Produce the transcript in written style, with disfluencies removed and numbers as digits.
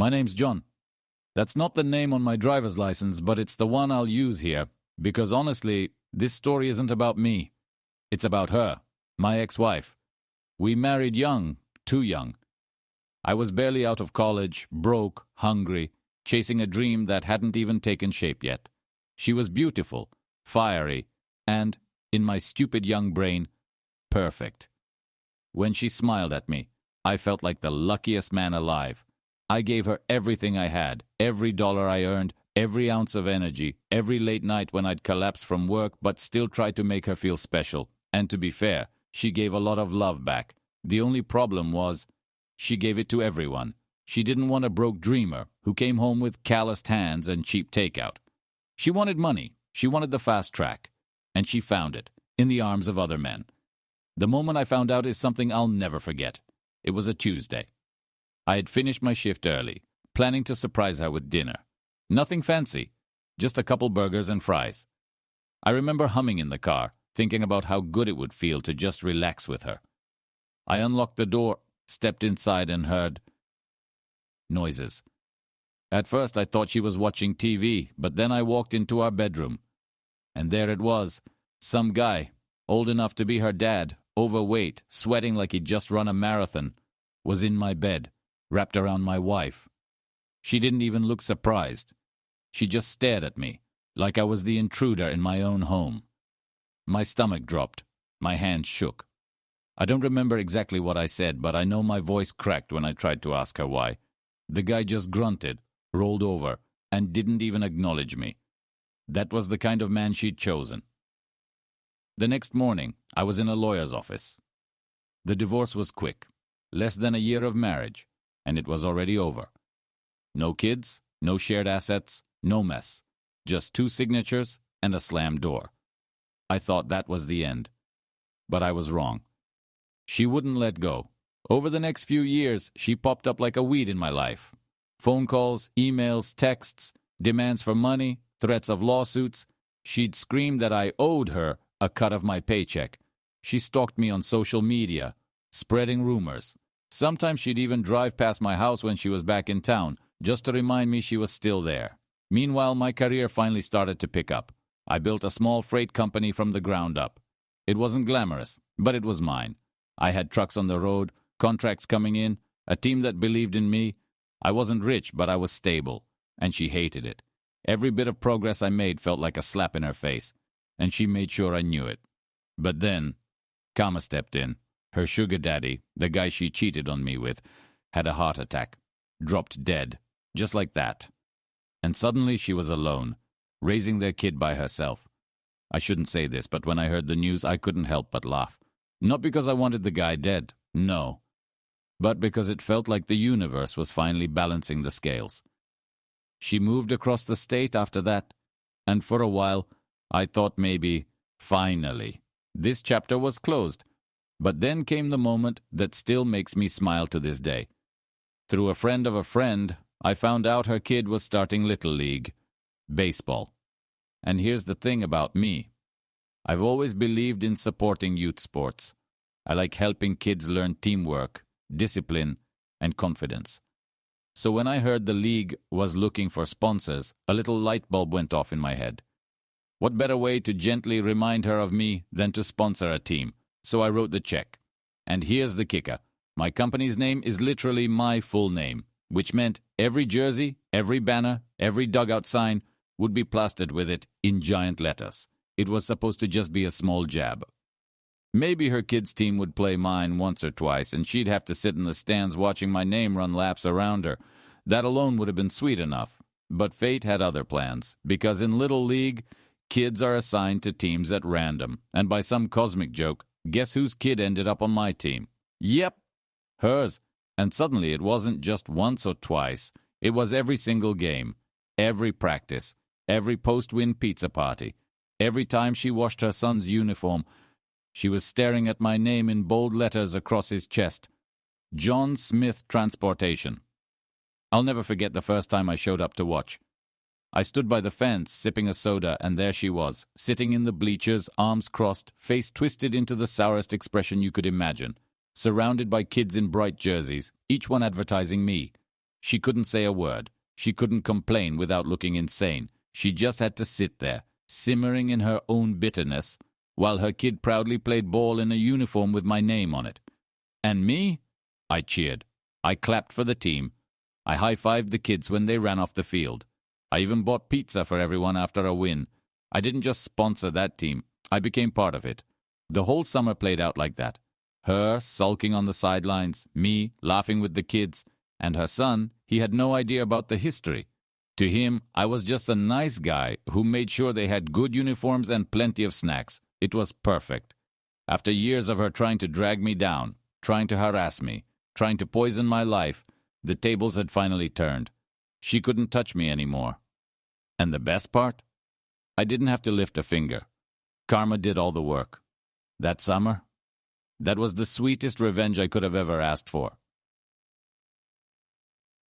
My name's John. That's not the name on my driver's license, but it's the one I'll use here, because honestly, this story isn't about me. It's about her, my ex-wife. We married young, too young. I was barely out of college, broke, hungry, chasing a dream that hadn't even taken shape yet. She was beautiful, fiery, and, in my stupid young brain, perfect. When she smiled at me, I felt like the luckiest man alive. I gave her everything I had, every dollar I earned, every ounce of energy, every late night when I'd collapse from work but still tried to make her feel special. And to be fair, she gave a lot of love back. The only problem was, she gave it to everyone. She didn't want a broke dreamer who came home with calloused hands and cheap takeout. She wanted money. She wanted the fast track. And she found it, in the arms of other men. The moment I found out is something I'll never forget. It was a Tuesday. I had finished my shift early, planning to surprise her with dinner. Nothing fancy, just a couple burgers and fries. I remember humming in the car, thinking about how good it would feel to just relax with her. I unlocked the door, stepped inside, and heard noises. At first I thought she was watching TV, but then I walked into our bedroom. And there it was, some guy, old enough to be her dad, overweight, sweating like he'd just run a marathon, was in my bed, wrapped around my wife. She didn't even look surprised. She just stared at me, like I was the intruder in my own home. My stomach dropped. My hands shook. I don't remember exactly what I said, but I know my voice cracked when I tried to ask her why. The guy just grunted, rolled over, and didn't even acknowledge me. That was the kind of man she'd chosen. The next morning, I was in a lawyer's office. The divorce was quick. Less than a year of marriage, and it was already over. No kids, no shared assets, no mess. Just 2 signatures and a slammed door. I thought that was the end. But I was wrong. She wouldn't let go. Over the next few years, she popped up like a weed in my life. Phone calls, emails, texts, demands for money, threats of lawsuits. She'd scream that I owed her a cut of my paycheck. She stalked me on social media, spreading rumors. Sometimes she'd even drive past my house when she was back in town, just to remind me she was still there. Meanwhile, my career finally started to pick up. I built a small freight company from the ground up. It wasn't glamorous, but it was mine. I had trucks on the road, contracts coming in, a team that believed in me. I wasn't rich, but I was stable, and she hated it. Every bit of progress I made felt like a slap in her face, and she made sure I knew it. But then, karma stepped in. Her sugar daddy, the guy she cheated on me with, had a heart attack, dropped dead, just like that. And suddenly she was alone, raising their kid by herself. I shouldn't say this, but when I heard the news, I couldn't help but laugh. Not because I wanted the guy dead, no, but because it felt like the universe was finally balancing the scales. She moved across the state after that, and for a while, I thought maybe, finally, this chapter was closed. But then came the moment that still makes me smile to this day. Through a friend of a friend, I found out her kid was starting Little League, baseball. And here's the thing about me. I've always believed in supporting youth sports. I like helping kids learn teamwork, discipline, and confidence. So when I heard the league was looking for sponsors, a little light bulb went off in my head. What better way to gently remind her of me than to sponsor a team? So I wrote the check. And here's the kicker. My company's name is literally my full name, which meant every jersey, every banner, every dugout sign would be plastered with it in giant letters. It was supposed to just be a small jab. Maybe her kids' team would play mine once or twice, and she'd have to sit in the stands watching my name run laps around her. That alone would have been sweet enough. But fate had other plans, because in Little League, kids are assigned to teams at random, and by some cosmic joke, guess whose kid ended up on my team? Yep, hers. And suddenly it wasn't just once or twice. It was every single game, every practice, every post-win pizza party. Every time she washed her son's uniform, she was staring at my name in bold letters across his chest. John Smith Transportation. I'll never forget the first time I showed up to watch. I stood by the fence, sipping a soda, and there she was, sitting in the bleachers, arms crossed, face twisted into the sourest expression you could imagine, surrounded by kids in bright jerseys, each one advertising me. She couldn't say a word. She couldn't complain without looking insane. She just had to sit there, simmering in her own bitterness, while her kid proudly played ball in a uniform with my name on it. And me? I cheered. I clapped for the team. I high-fived the kids when they ran off the field. I even bought pizza for everyone after a win. I didn't just sponsor that team. I became part of it. The whole summer played out like that. Her sulking on the sidelines, me laughing with the kids, and her son, he had no idea about the history. To him, I was just a nice guy who made sure they had good uniforms and plenty of snacks. It was perfect. After years of her trying to drag me down, trying to harass me, trying to poison my life, the tables had finally turned. She couldn't touch me anymore. And the best part? I didn't have to lift a finger. Karma did all the work. That summer, that was the sweetest revenge I could have ever asked for.